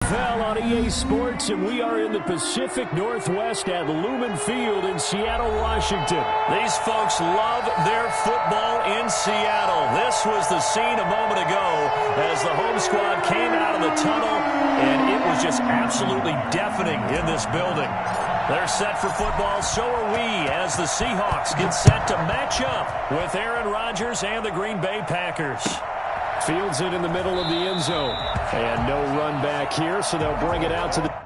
NFL on EA Sports, and we are in the Pacific Northwest at Lumen Field in Seattle, Washington. These folks love their football in Seattle. This was the scene a moment ago as the home squad came out of the tunnel, and it was just absolutely deafening in this building. They're set for football, so are we, as the Seahawks get set to match up with Aaron Rodgers and the Green Bay Packers. Fields it in the middle of the end zone. And no run back here, so they'll bring it out to the...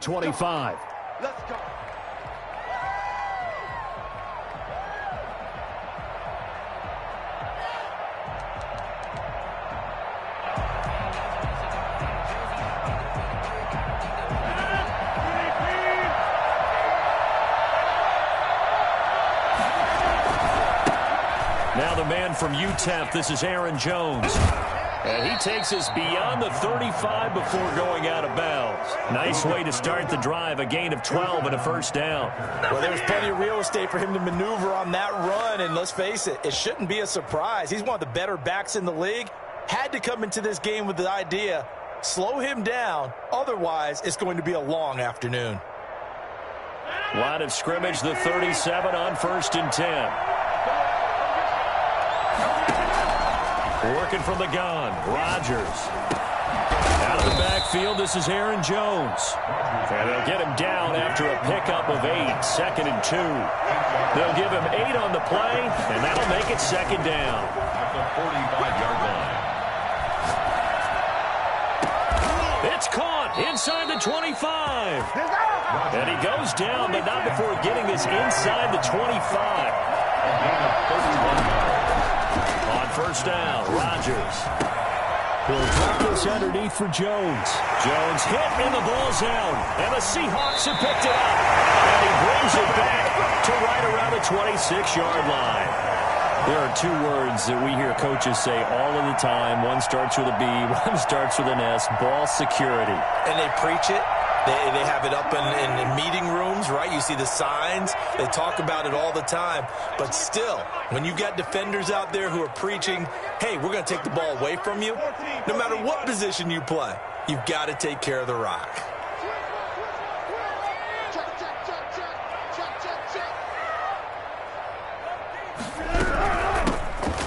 .25. Let's go. Now the man from UTEP, this is Aaron Jones. And he takes us beyond the 35 before going out of bounds. Nice way to start the drive, a gain of 12 and a first down. Well, there's plenty of real estate for him to maneuver on that run, and let's face it, it shouldn't be a surprise. He's one of the better backs in the league. Had to come into this game with the idea, slow him down, otherwise it's going to be a long afternoon. Line of scrimmage, the 37 on 1st and 10. Working from the gun, Rodgers. Out of the backfield, this is Aaron Jones. And they'll get him down after a pickup of 8, 2nd and 2. They'll give him 8 on the play, and that'll make it 2nd down. At the 45-yard line. It's caught inside the 25. And he goes down, but not before getting this inside the 25. On 1st down, Rodgers. He'll drop this underneath for Jones. Jones hit and the ball's out. And the Seahawks have picked it up. And he brings it back to right around the 26-yard line. There are 2 words that we hear coaches say all of the time. One starts with a B, one starts with an S, ball security. And they preach it. They have it up in meeting rooms, right? You see the signs. They talk about it all the time. But still, when you got defenders out there who are preaching, hey, we're going to take the ball away from you, no matter what position you play, you've got to take care of the rock.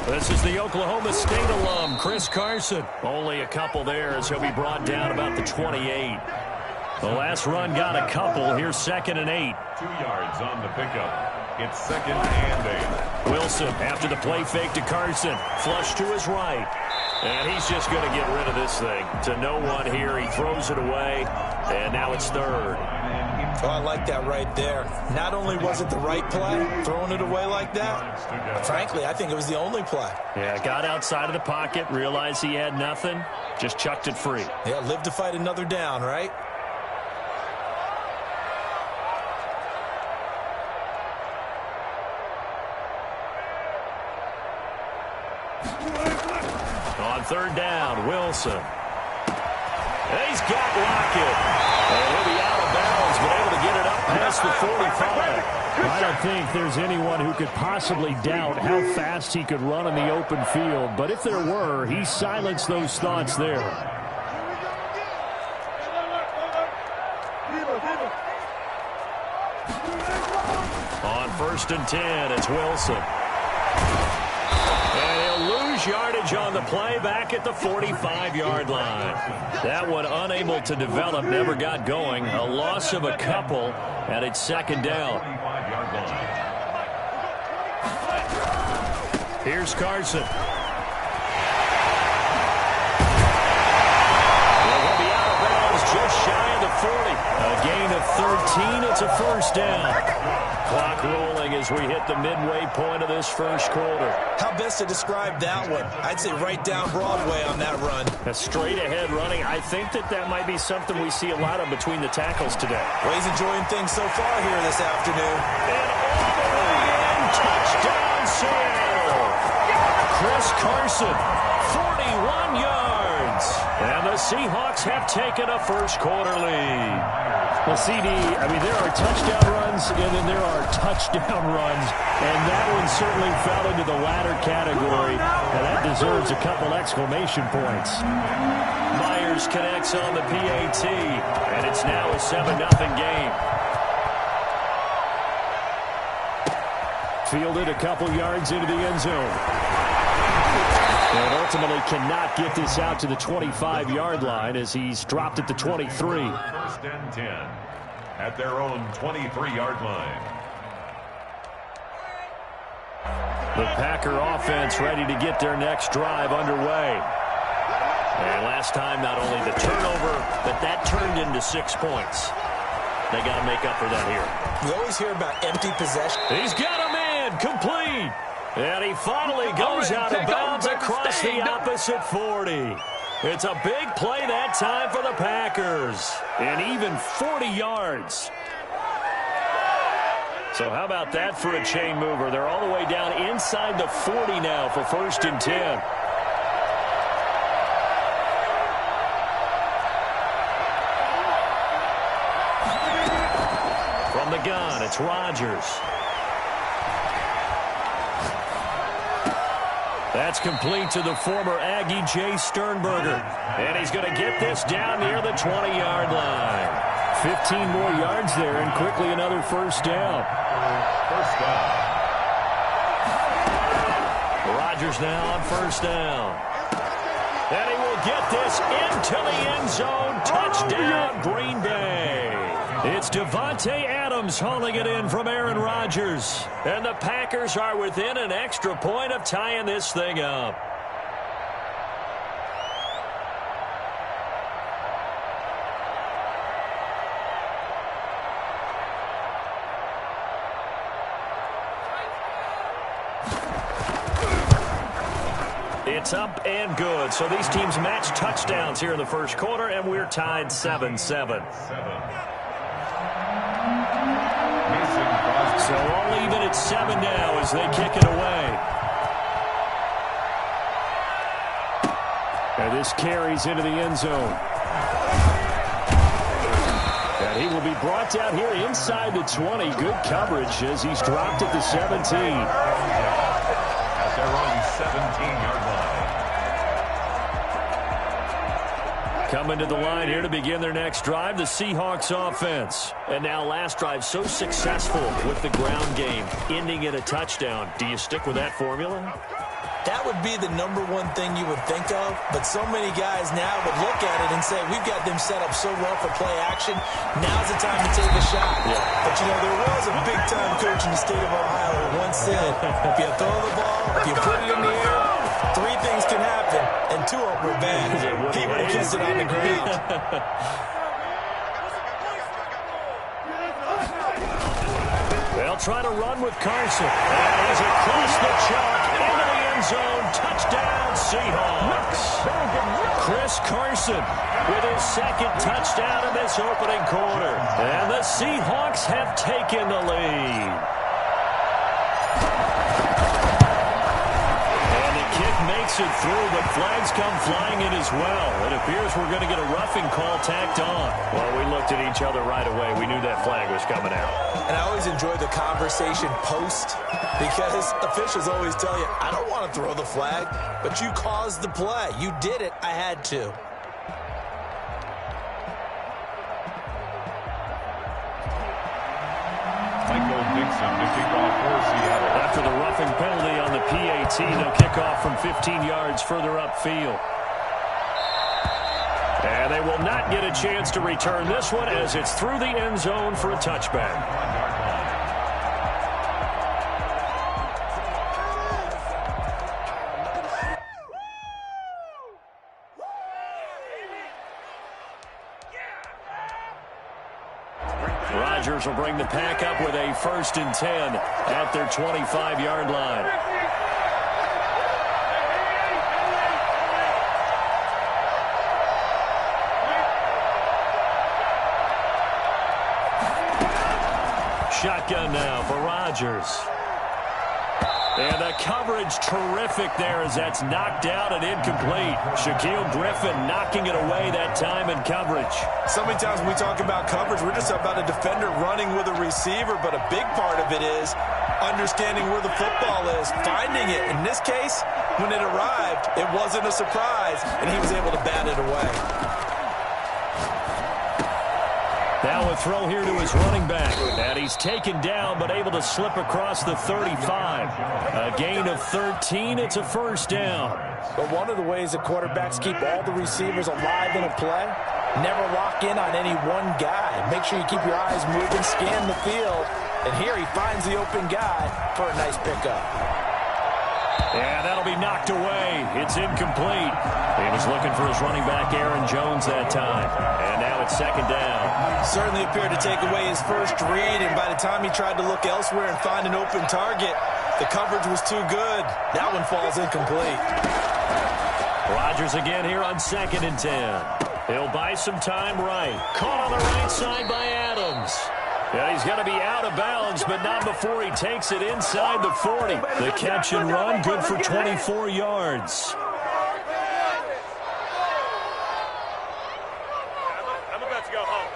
This is the Oklahoma State alum, Chris Carson. Only a couple there as he'll be brought down about the 28. The last run got a couple. Here's 2nd and 8. 2 yards on the pickup. It's 2nd and 8. Wilson after the play fake to Carson. Flush to his right. And he's just going to get rid of this thing. To no one here. He throws it away. And now it's 3rd. Oh, I like that right there. Not only was it the right play, throwing it away like that, frankly, I think it was the only play. Yeah, got outside of the pocket, realized he had nothing, just chucked it free. Yeah, live to fight another down, right? On 3rd down, Wilson. And he's got Lockett. And he'll be out of bounds, but able to get it up past the 45. I don't think there's anyone who could possibly doubt how fast he could run in the open field. But if there were, he silenced those thoughts there. On 1st and 10, it's Wilson. Yardage on the play back at the 45-yard line. That one unable to develop, never got going. A loss of a couple, and it's 2nd down. Here's Carson. Just shy of the 40. A gain of 13. It's a first down. Clock rolling as we hit the midway point of this first quarter. How best to describe that one? I'd say right down Broadway on that run. A straight ahead running. I think that might be something we see a lot of between the tackles today. Well, he's enjoying things so far here this afternoon. And all the way in. Touchdown, Seattle. Chris Carson, 41 yards. And the Seahawks have taken a first quarter lead. Well, CD, I mean, there are touchdown runs and then there are touchdown runs. And that one certainly fell into the latter category. And that deserves a couple exclamation points. Myers connects on the PAT. And it's now a 7-0 game. Fielded a couple yards into the end zone. And ultimately cannot get this out to the 25-yard line as he's dropped at the 23. First and 10 at their own 23-yard line. The Packer offense ready to get their next drive underway. And last time, not only the turnover, but that turned into 6 points. They got to make up for that here. We always hear about empty possession. He's got a man, complete. And he finally goes out of bounds across the opposite 40. It's a big play that time for the Packers. And even 40 yards. So how about that for a chain mover? They're all the way down inside the 40 now for first and 10. From the gun, it's Rodgers. That's complete to the former Aggie, Jay Sternberger. And he's going to get this down near the 20-yard line. 15 more yards there and quickly another first down. First down. Rodgers now on first down. And he will get this into the end zone. Touchdown, Green Bay. It's Devontae Adams hauling it in from Aaron Rodgers. And the Packers are within an extra point of tying this thing up. It's up and good. So these teams match touchdowns here in the first quarter, and we're tied 7-7. So all even at 7 now as they kick it away. And this carries into the end zone. And he will be brought down here inside the 20. Good coverage as he's dropped at the 17. At their own 17-yard line. Coming to the line here to begin their next drive, the Seahawks offense. And now last drive so successful with the ground game, ending in a touchdown. Do you stick with that formula? That would be the #1 thing you would think of, but so many guys now would look at it and say, we've got them set up so well for play action, now's the time to take a shot. Yeah. But, you know, there was a big-time coach in the state of Ohio who once said, if you throw the ball, if you put it in the air, 3 things can happen, and 2 of them were bad. He would have kissed it on the ground. They'll try to run with Carson. And he's across the chalk into the end zone. Touchdown, Seahawks. Chris Carson with his second touchdown in this opening quarter. And the Seahawks have taken the lead. Makes it through, but flags come flying in as well. It appears we're going to get a roughing call tacked on. Well, we looked at each other right away. We knew that flag was coming out. And I always enjoy the conversation post because officials always tell you, I don't want to throw the flag, but you caused the play. You did it. I had to. Michael Dixon to kick off for Seattle. After the roughing penalty on the PAT, they'll kick off from 15 yards further upfield. And they will not get a chance to return this one as it's through the end zone for a touchback. Rodgers will bring the pack up with a 1st and 10 at their 25-yard line. Shotgun now for Rodgers. And the coverage terrific there as that's knocked out and incomplete. Shaquill Griffin knocking it away that time in coverage. So many times when we talk about coverage, we're just about a defender running with a receiver, but a big part of it is understanding where the football is, finding it. In this case, when it arrived, it wasn't a surprise, and he was able to bat it away. Now a throw here to his running back. And he's taken down but able to slip across the 35. A gain of 13. It's a 1st down. But one of the ways that quarterbacks keep all the receivers alive in a play, never lock in on any one guy. Make sure you keep your eyes moving, scan the field. And here he finds the open guy for a nice pickup. And that'll be knocked away. It's incomplete. He was looking for his running back, Aaron Jones, that time. And now it's 2nd down. Certainly appeared to take away his first read, and by the time he tried to look elsewhere and find an open target, the coverage was too good. That one falls incomplete. Rodgers again here on 2nd and 10. He'll buy some time right. Caught on the right side by Adams. And he's going to be out of bounds, but not before he takes it inside the 40. The catch and run, good for 24 yards. I'm about to go home.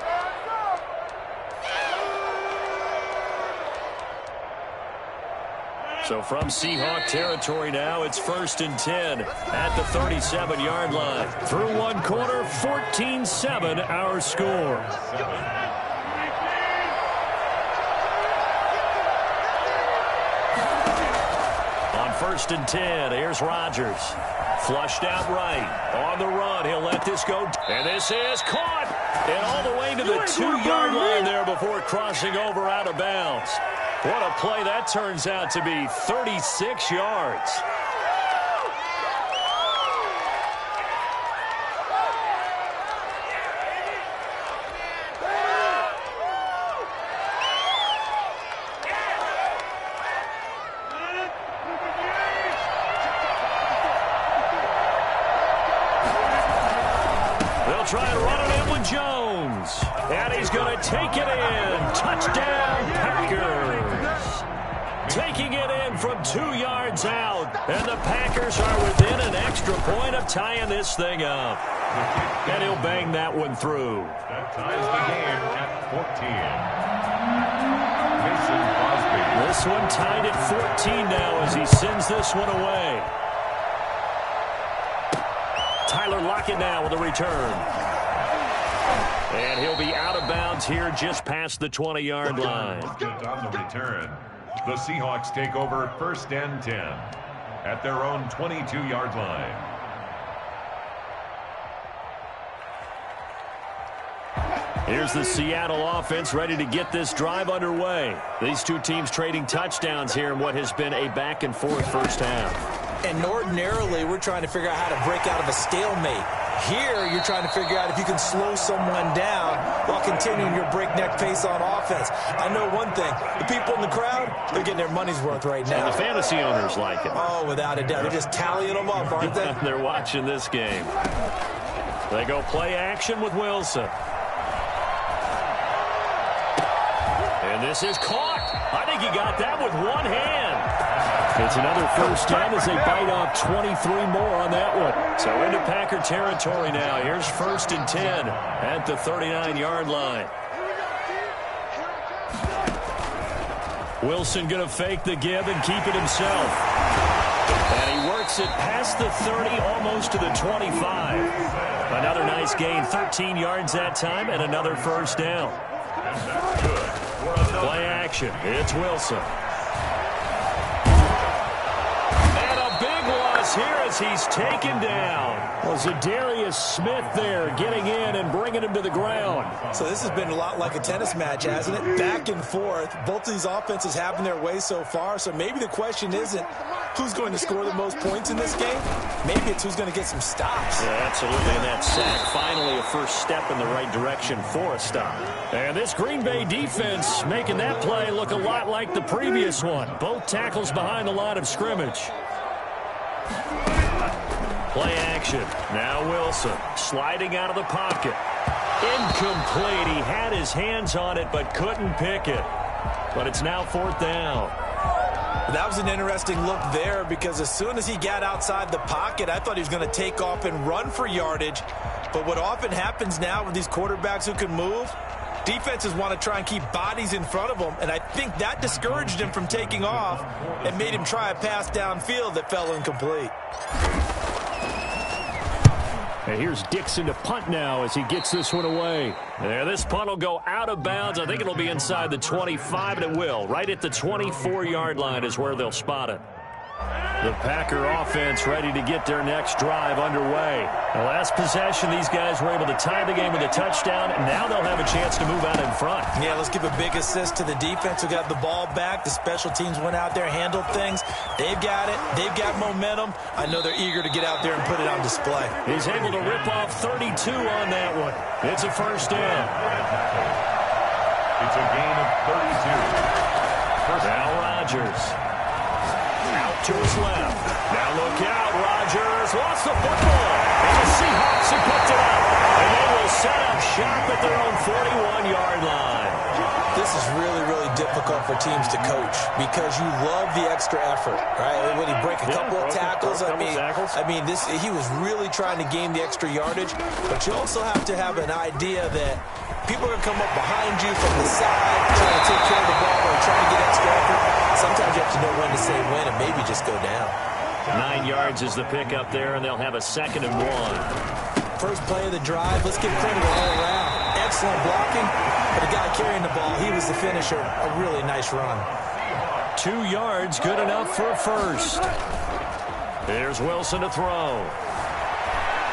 So from Seahawk territory now, it's 1st and 10 at the 37-yard line. Through one quarter, 14-7 our score. On 1st and 10, here's Rodgers. Flushed out right. On the run, he'll let this go. And this is caught. And all the way to the 2-yard line there before crossing over out of bounds. What a play that turns out to be, 36 yards. They'll try and run it in with Jones. And he's going to take it in. Touchdown, Packers. Taking it in from 2 yards out. And the Packers are within an extra point of tying this thing up. And he'll bang that one through. That ties the game at 14. Mason Crosby. This one tied at 14 now as he sends this one away. Tyler Lockett now with a return. And he'll be out of bounds here just past the 20-yard line. On the return, the Seahawks take over 1st and 10 at their own 22-yard line. Here's the Seattle offense ready to get this drive underway. These two teams trading touchdowns here in what has been a back-and-forth first half. And ordinarily, we're trying to figure out how to break out of a stalemate. Here, you're trying to figure out if you can slow someone down while continuing your breakneck pace on offense. I know one thing. The people in the crowd, they're getting their money's worth right now. And the fantasy owners like it. Oh, without a doubt. They're just tallying them up, aren't they? They're watching this game. They go play action with Wilson. And this is caught. I think he got that with one hand. It's another first down as they bite off 23 more on that one. So into Packer territory now. Here's 1st and 10 at the 39-yard line. Wilson going to fake the give and keep it himself. And he works it past the 30, almost to the 25. Another nice gain, 13 yards that time, and another first down. Play action. It's Wilson. falls here as he's taken down. Well, Zadarius Smith there getting in and bringing him to the ground. So this has been a lot like a tennis match, hasn't it? Back and forth. Both of these offenses having their way so far. So maybe the question isn't who's going to score the most points in this game. Maybe it's who's going to get some stops. Yeah, absolutely. And that sack, finally a first step in the right direction for a stop. And this Green Bay defense making that play look a lot like the previous one. Both tackles behind the line of scrimmage. Play action. Now Wilson sliding out of the pocket. Incomplete. He had his hands on it but couldn't pick it. But it's now 4th down. That was an interesting look there because as soon as he got outside the pocket, I thought he was going to take off and run for yardage. But what often happens now with these quarterbacks who can move, defenses want to try and keep bodies in front of them, and I think that discouraged him from taking off and made him try a pass downfield that fell incomplete. And here's Dixon to punt now as he gets this one away. There, this punt will go out of bounds. I think it'll be inside the 25, and it will. Right at the 24-yard line is where they'll spot it. The Packer offense ready to get their next drive underway. The last possession, these guys were able to tie the game with a touchdown, and now they'll have a chance to move out in front. Yeah, let's give a big assist to the defense who got the ball back. The special teams went out there, handled things. They've got it. They've got momentum. I know they're eager to get out there and put it on display. He's able to rip off 32 on that one. It's a first down. It's a gain of 32. Now Rodgers. Out to his left. Now look out. Rodgers lost the football. And the Seahawks have picked it up. And they will set up shop at their own 41-yard line. This is really, really difficult for teams to coach because you love the extra effort, right? When he break a couple of tackles, I mean, he was really trying to gain the extra yardage, but you also have to have an idea that people are going to come up behind you from the side, trying to take care of the ball or trying to get extra effort. Sometimes you have to know when to say when and maybe just go down. 9 yards is the pickup there, and they'll have a 2nd and 1. First play of the drive, let's give credit all around. Excellent blocking, but the guy carrying the ball, he was the finisher. A really nice run. 2 yards, good enough for a first. There's Wilson to throw.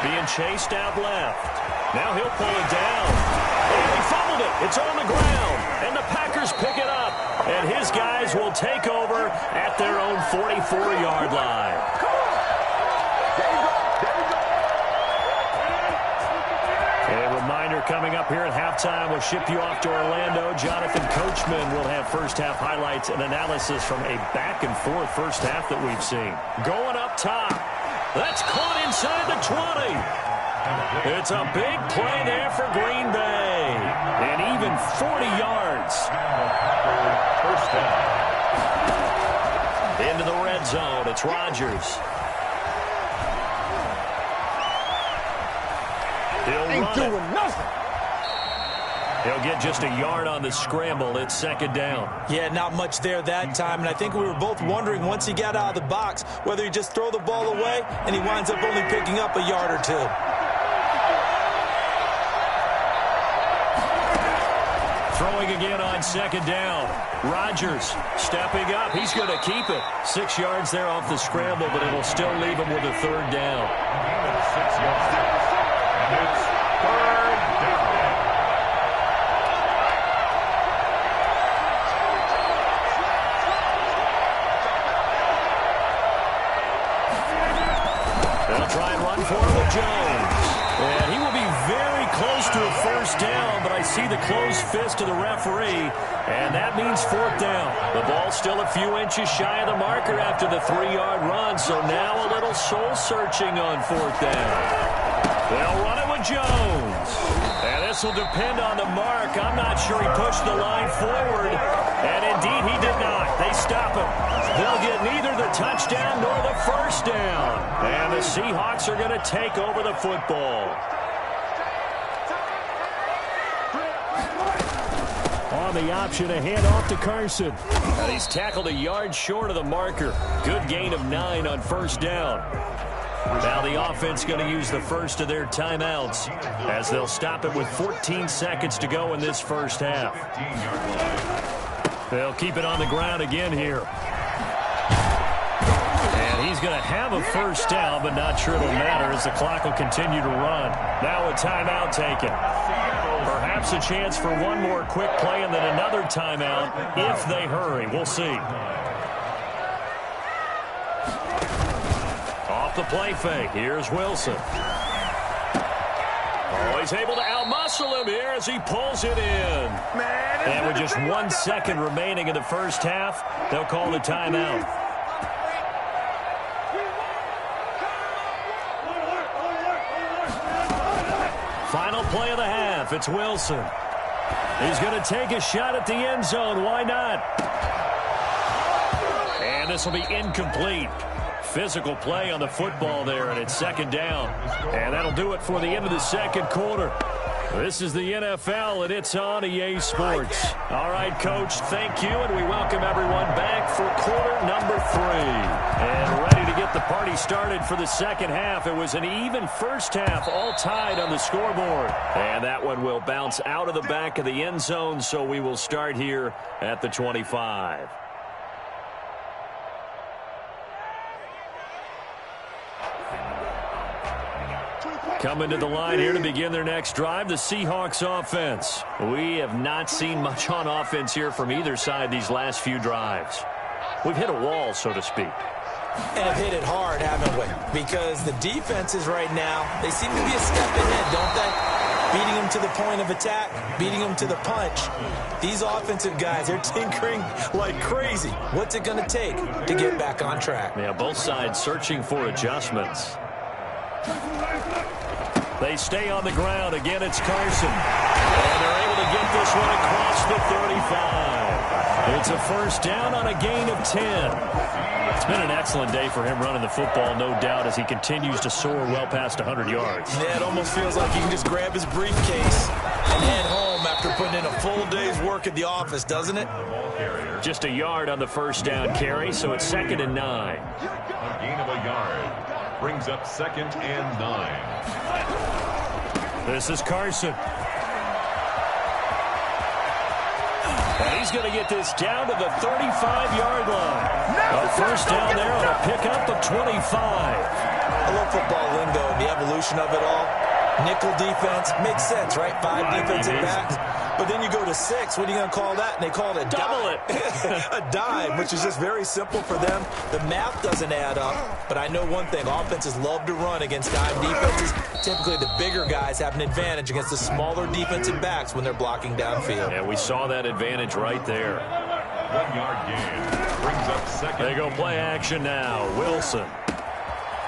Being chased out left. Now he'll pull it down. And he fumbled it. It's on the ground. And the Packers pick it up. And his guys will take over at their own 44-yard line. A reminder coming up here at halftime, we'll ship you off to Orlando. Jonathan Coachman will have first-half highlights and analysis from a back-and-forth first half that we've seen. Going up top. That's caught inside the 20. It's a big play there for Green Bay. And even 40 yards. First down. Into the red zone. It's Rodgers. He'll run it. He'll get just a yard on the scramble. It's 2nd down. Yeah, not much there that time, and I think we were both wondering once he got out of the box whether he just throw the ball away and he winds up only picking up a yard or 2. Throwing again on 2nd down. Rodgers stepping up. He's going to keep it. 6 yards there off the scramble, but it'll still leave him with a 3rd down. 6 yards. And it's 3rd down. They'll try and run for it with Jones. And he will be very close to a first down, but I see the closed fist of the referee, and that means 4th down. The ball's still a few inches shy of the marker after the 3-yard run, so now a little soul-searching on 4th down. They'll run it with Jones. And this will depend on the mark. I'm not sure he pushed the line forward, and indeed he did not. They stop him. They'll get neither the touchdown nor the first down. And the Seahawks are going to take over the football. On the option, a handoff to Carson. And he's tackled a yard short of the marker. Good gain of 9 on first down. Now the offense going to use the first of their timeouts as they'll stop it with 14 seconds to go in this first half. They'll keep it on the ground again here. And he's he's going to have a first down, but not sure it'll matter as the clock will continue to run. Now a timeout taken. Perhaps a chance for one more quick play and then another timeout if they hurry. We'll see. Off the play fake. Here's Wilson. Oh, he's able to outmuscle him here as he pulls it in. And with just 1 second remaining in the first half, they'll call the timeout. Final play of the half. It's Wilson. He's going to take a shot at the end zone. Why not? And this will be incomplete. Physical play on the football there, and it's second down. And that'll do it for the end of the second quarter. This is the NFL, and it's on EA Sports. All right, Coach, thank you, and we welcome everyone back for quarter number 3. And ready to get the party started for the second half. It was an even first half, all tied on the scoreboard. And that one will bounce out of the back of the end zone, so we will start here at the 25. Coming to the line here to begin their next drive, the Seahawks offense. We have not seen much on offense here from either side these last few drives. We've hit a wall, so to speak. And have hit it hard, haven't we? Because the defenses right now, they seem to be a step ahead, don't they? Beating them to the point of attack, beating them to the punch. These offensive guys, they're tinkering like crazy. What's it going to take to get back on track? Yeah, both sides searching for adjustments. They stay on the ground. Again, it's Carson. And they're able to get this one across the 35. It's a first down on a gain of 10. It's been an excellent day for him running the football, no doubt, as he continues to soar well past 100 yards. Yeah, it almost feels like he can just grab his briefcase and head home after putting in a full day's work at the office, doesn't it? Just a yard on the first down carry, so it's 2nd and 9. A gain of a yard brings up 2nd and 9. This is Carson. And he's going to get this down to the 35-yard line. A first down there on a pickup of 25. I love football lingo and the evolution of it all. Nickel defense makes sense, right? 5 defensive backs. But then you go to 6. What are you going to call that? And they call it a double it. A dime, which is just very simple for them. The math doesn't add up. But I know one thing. Offenses love to run against dime defenses. Typically, the bigger guys have an advantage against the smaller defensive backs when they're blocking downfield. Yeah, we saw that advantage right there. 1 yard gain brings up 2nd. They go play action now. Wilson.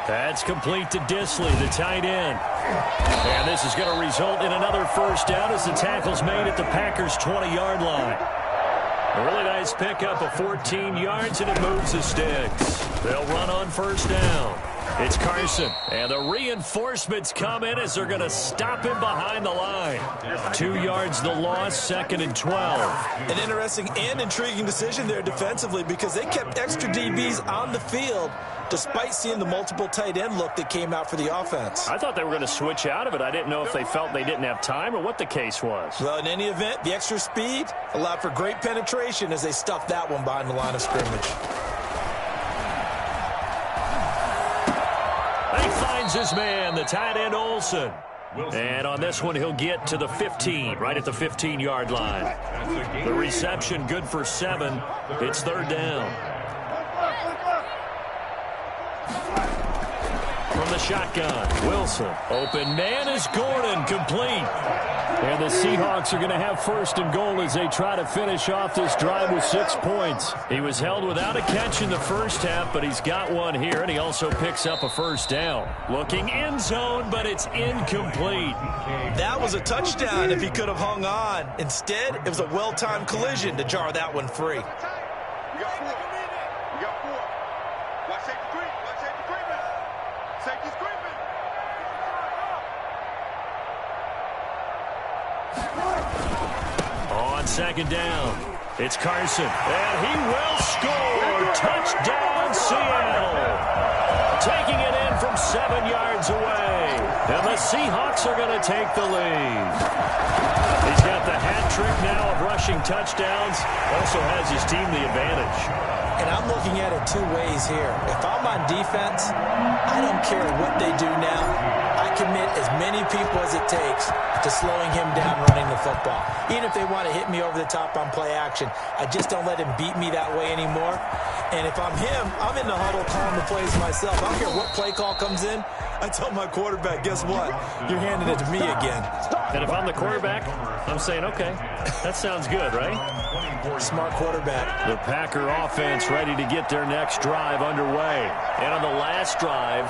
That's complete to Disley, the tight end. And this is going to result in another first down as the tackle's made at the Packers' 20-yard line. A really nice pickup of 14 yards, and it moves the sticks. They'll run on first down. It's Carson, and the reinforcements come in as they're going to stop him behind the line. 2 yards the loss, 2nd and 12. An interesting and intriguing decision there defensively because they kept extra DBs on the field despite seeing the multiple tight end look that came out for the offense. I thought they were going to switch out of it. I didn't know if they felt they didn't have time or what the case was. Well, in any event, the extra speed allowed for great penetration as they stuffed that one behind the line of scrimmage. He finds his man, the tight end Olsen. And on this one, he'll get to the 15, right at the 15-yard line. The reception good for 7. It's 3rd down. From the shotgun, Wilson. Open man is Gordon, complete. And the Seahawks are going to have 1st and goal as they try to finish off this drive with 6 points. He was held without a catch in the first half, but he's got one here, and he also picks up a first down. Looking end zone, but it's incomplete. That was a touchdown if he could have hung on. Instead, it was a well-timed collision to jar that one free. On 2nd down, it's Carson, and he will score. Touchdown, Seattle. Taking it in from 7 yards away. And the Seahawks are going to take the lead. He's got the hat trick now of rushing touchdowns. Also has his team the advantage. And I'm looking at it two ways here. If I'm on defense, I don't care what they do now. I commit as many people as it takes to slowing him down running the football. Even if they want to hit me over the top on play action, I just don't let him beat me that way anymore. And if I'm him, I'm in the huddle calling the plays myself. I don't care what play call comes in. I tell my quarterback, guess what? You're handing it to me again. And if I'm the quarterback, I'm saying, okay, that sounds good, right? Smart quarterback. The Packer offense ready to get their next drive underway. And on the last drive,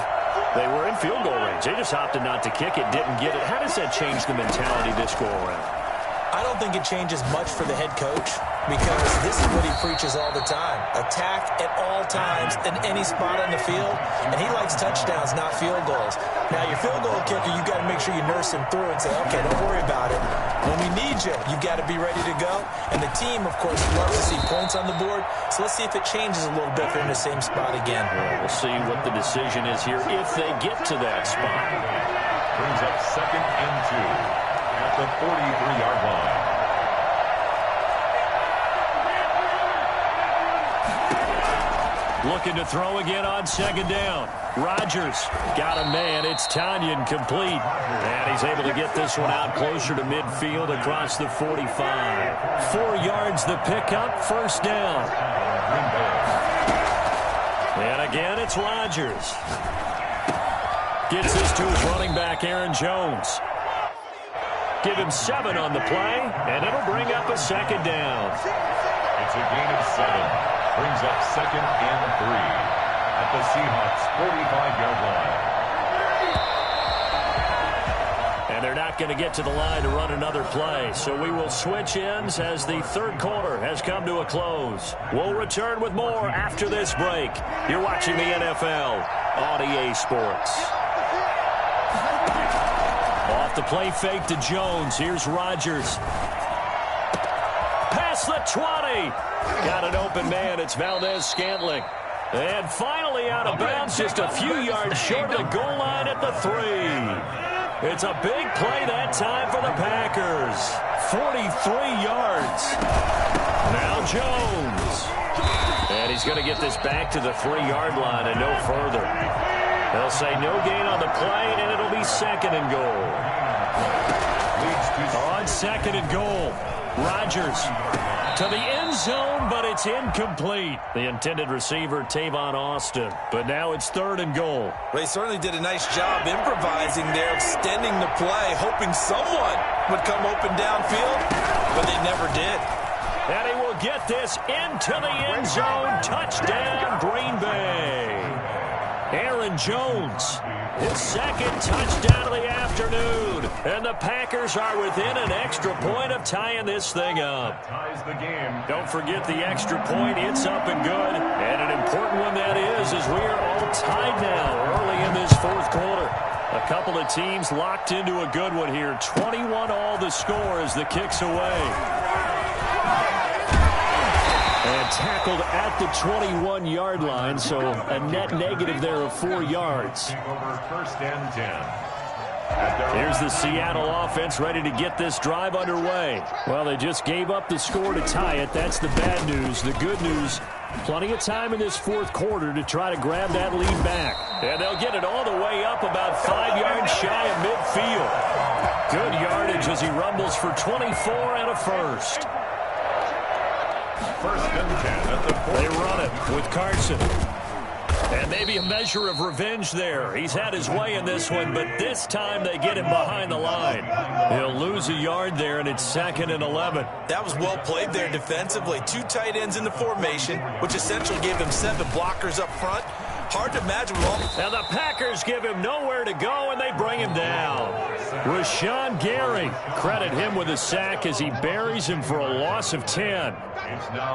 they were in field goal range. They just opted not to kick it, didn't get it. How does that change the mentality this go around? I don't think it changes much for the head coach because this is what he preaches all the time. Attack at all times in any spot on the field, and he likes touchdowns, not field goals. Now, your field goal kicker, you got to make sure you nurse him through and say, okay, don't worry about it. When we need you, you got to be ready to go. And the team, of course, loves to see points on the board, so let's see if it changes a little bit if they're in the same spot again. Well, we'll see what the decision is here if they get to that spot. Brings up 2nd and 2 at the 43-yard line. Looking to throw again on 2nd down. Rodgers got a man. It's Tanyan complete. And he's able to get this one out closer to midfield across the 45. 4 yards the pickup, 1st down. And again, it's Rodgers. Gets this to his running back, Aaron Jones. Give him 7 on the play, and it'll bring up a 2nd down. It's a gain of 7. Brings up 2nd and 3 at the Seahawks 45-yard line. And they're not going to get to the line to run another play. So we will switch ends as the 3rd quarter has come to a close. We'll return with more after this break. You're watching the NFL on EA Sports. Off the play fake to Jones. Here's Rodgers. Past the 20. Got an open man. It's Valdez-Scantling. And finally out of bounds, just a few yards short of the goal line at the 3. It's a big play that time for the Packers. 43 yards. Now Jones. And he's going to get this back to the 3-yard line and no further. They'll say no gain on the play, and it'll be 2nd and goal. On 2nd and goal, Rodgers to the end zone, but it's incomplete. The intended receiver, Tavon Austin. But now it's 3rd and goal. They certainly did a nice job improvising there, extending the play, hoping someone would come open downfield, but they never did. And he will get this into the end zone. Touchdown, Green Bay. Aaron Jones, his 2nd touchdown of the afternoon. And the Packers are within an extra point of tying this thing up. Ties the game. Don't forget the extra point. It's up and good. And an important one that is, as we are all tied now early in this 4th quarter. A couple of teams locked into a good one here. 21 all the score as the kick's away. And tackled at the 21-yard line, so a net negative there of 4 yards. Take over 1st and 10. Here's the Seattle offense ready to get this drive underway. Well, they just gave up the score to tie it. That's the bad news. The good news, plenty of time in this 4th quarter to try to grab that lead back. And they'll get it all the way up about 5 yards shy of midfield. Good yardage as he rumbles for 24 and a 1st. 1st and 10 at the 40. They run it with Carson. And maybe a measure of revenge there. He's had his way in this one, but this time they get him behind the line. He'll lose a yard there, and it's 2nd and 11. That was well played there defensively. 2 tight ends in the formation, which essentially gave him 7 blockers up front. Hard to imagine with all. Now the Packers give him nowhere to go, and they bring him down. Rashawn Gary, credit him with a sack as he buries him for a loss of 10.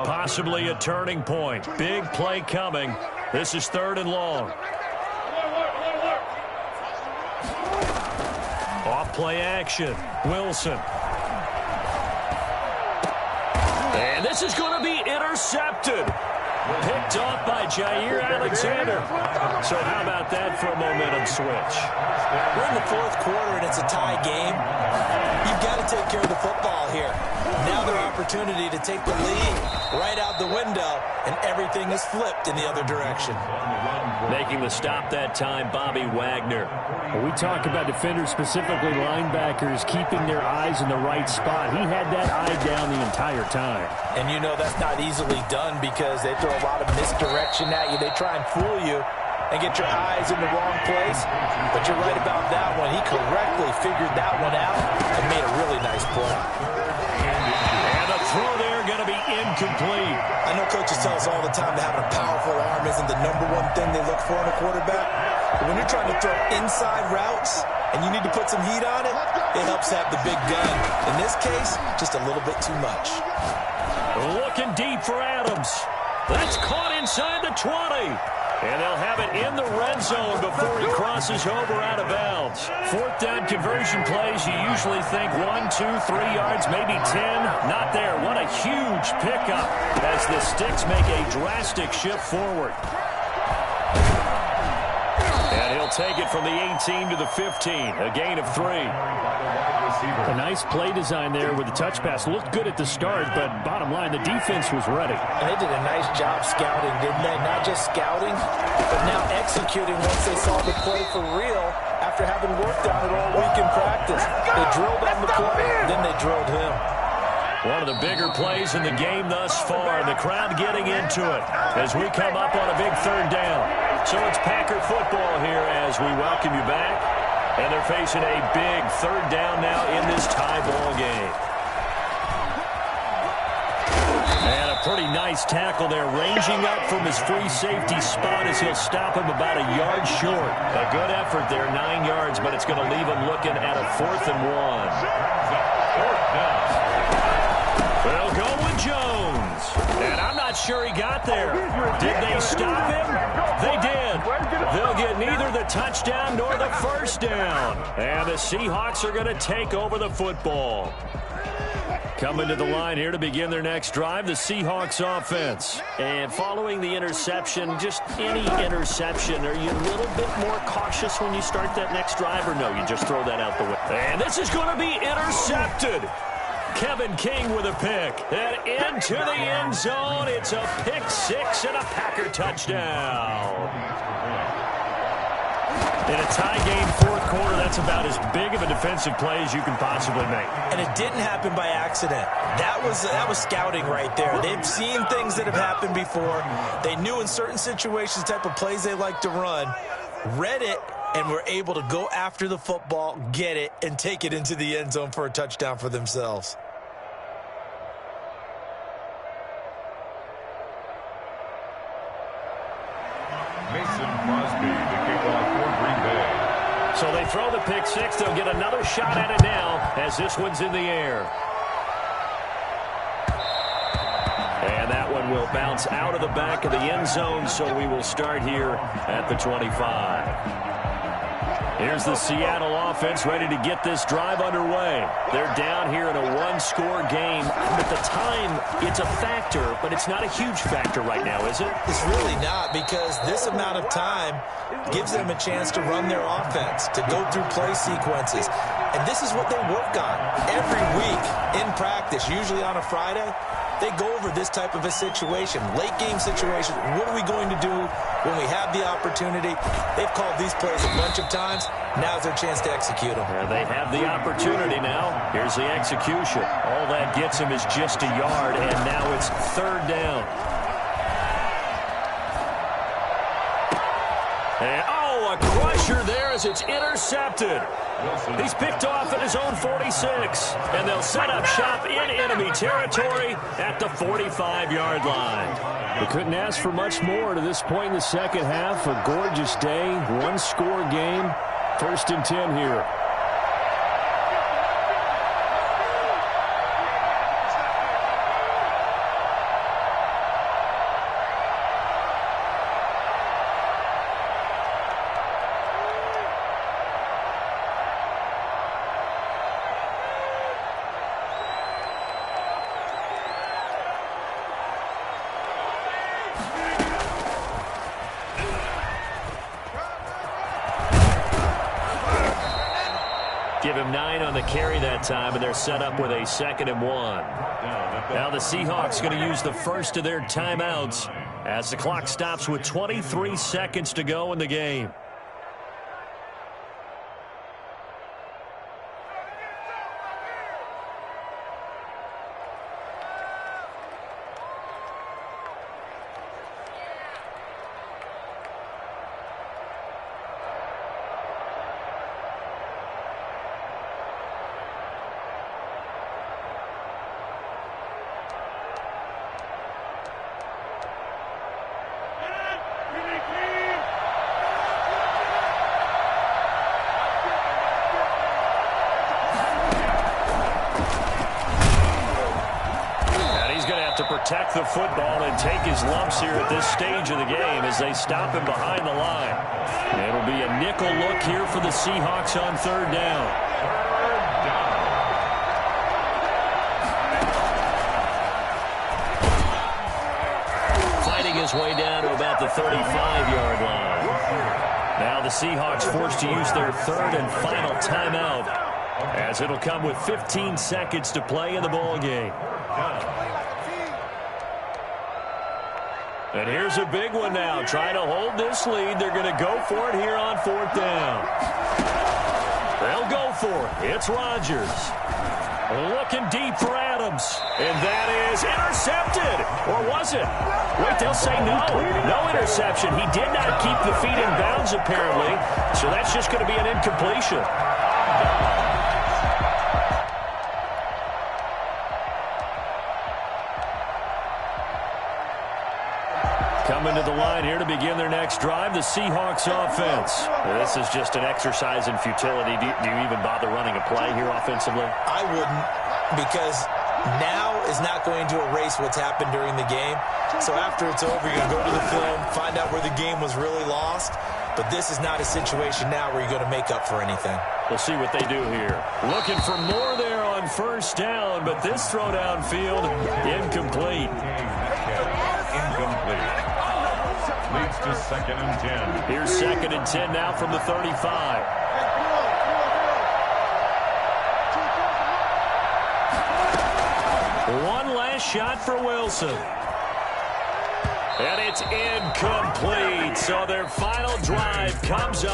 Possibly a turning point. Big play coming. This is 3rd and long. Off play action. Wilson. And this is going to be intercepted. Picked off by Jair Alexander. So how about that for a momentum switch? We're in the fourth quarter, and it's a tie game. You've got to take care of the football here. Now their opportunity to take the lead right out the window, and everything is flipped in the other direction. Making the stop that time, Bobby Wagner. When we talk about defenders, specifically linebackers, keeping their eyes in the right spot. He had that eye down the entire time. And you know that's not easily done because they throw a lot of misdirection at you. They try and fool you and get your eyes in the wrong place. But you're right about that one. He correctly figured that one out and made a really nice play. And the throw there going to be incomplete. I know coaches tell us all the time that having a powerful arm isn't the number one thing they look for in a quarterback. But when you're trying to throw inside routes and you need to put some heat on it, it helps have the big gun. In this case, just a little bit too much. Looking deep for Adams. That's caught inside the 20. And they'll have it in the red zone before he crosses over out of bounds. Fourth down conversion plays, you usually think 1, 2, 3 yards, maybe 10. Not there. What a huge pickup as the Sticks make a drastic shift forward. And he'll take it from the 18 to the 15, a gain of 3. A nice play design there with the touch pass. Looked good at the start, but bottom line, the defense was ready. And they did a nice job scouting, didn't they? Not just scouting, but now executing once they saw the play for real after having worked on it all week in practice. They drilled on the play, then they drilled him. One of the bigger plays in the game thus far. The crowd getting into it as we come up on a big third down. So it's Packer football here as we welcome you back. And they're facing a big third down now in this tie ball game. And a pretty nice tackle there, ranging up from his free safety spot as he'll stop him about a yard short. A good effort there, 9 yards, but it's going to leave him looking at a 4th and 1. They'll go with Jones. And I'm not sure he got there. Did they stop him? They did. They'll get neither the touchdown nor the first down. And the Seahawks are going to take over the football. Coming to the line here to begin their next drive, the Seahawks offense. And following the interception, just any interception, are you a little bit more cautious when you start that next drive, or no, you just throw that out the window? And this is going to be intercepted. Kevin King with a pick. And into the end zone. It's a pick 6 and a Packer touchdown. In a tie game, fourth quarter, that's about as big of a defensive play as you can possibly make. And it didn't happen by accident. That was scouting right there. They've seen things that have happened before. They knew in certain situations the type of plays they like to run, read it, and were able to go after the football, get it, and take it into the end zone for a touchdown for themselves. Mason Crosby, the kickoff for Green Bay. So they throw the pick 6. They'll get another shot at it now as this one's in the air. And that one will bounce out of the back of the end zone, so we will start here at the 25. Here's the Seattle offense ready to get this drive underway. They're down here in a one-score game. At the time, it's a factor, but it's not a huge factor right now, is it? It's really not, because this amount of time gives them a chance to run their offense, to go through play sequences. And this is what they work on every week in practice, usually on a Friday. They go over this type of a situation, late game situation. What are we going to do when we have the opportunity? They've called these plays a bunch of times. Now's their chance to execute them. They have the opportunity now. Here's the execution. All that gets him is just a yard, and now it's third down. And, a crusher there as it's intercepted. He's picked off at his own 46, and they'll set up shop in enemy territory at the 45-yard line. They couldn't ask for much more to this point in the second half. A gorgeous day, one-score game, 1st and 10 here. Give him 9 on the carry that time, and they're set up with a 2nd and 1. Now the Seahawks going to use the first of their timeouts as the clock stops with 23 seconds to go in the game. To protect the football and take his lumps here at this stage of the game as they stop him behind the line. It'll be a nickel look here for the Seahawks on 3rd down. Fighting his way down to about the 35-yard line. Now the Seahawks forced to use their 3rd and final timeout as it'll come with 15 seconds to play in the ball game. And here's a big one now. Trying to hold this lead. They're going to go for it here on 4th down. They'll go for it. It's Rodgers. Looking deep for Adams. And that is intercepted. Or was it? Wait, they'll say no. No interception. He did not keep the feet in bounds, apparently. So that's just going to be an incompletion. Coming to the line here to begin their next drive, the Seahawks offense. This is just an exercise in futility. Do you even bother running a play here offensively? I wouldn't, because now is not going to erase what's happened during the game. So after it's over, you're going to go to the film, find out where the game was really lost. But this is not a situation now where you're going to make up for anything. We'll see what they do here. Looking for more there on 1st down, but this throw downfield, incomplete. Incomplete. Leads to 2nd and 10. Here's 2nd and 10 now from the 35. One last shot for Wilson. And it's incomplete. So their final drive comes up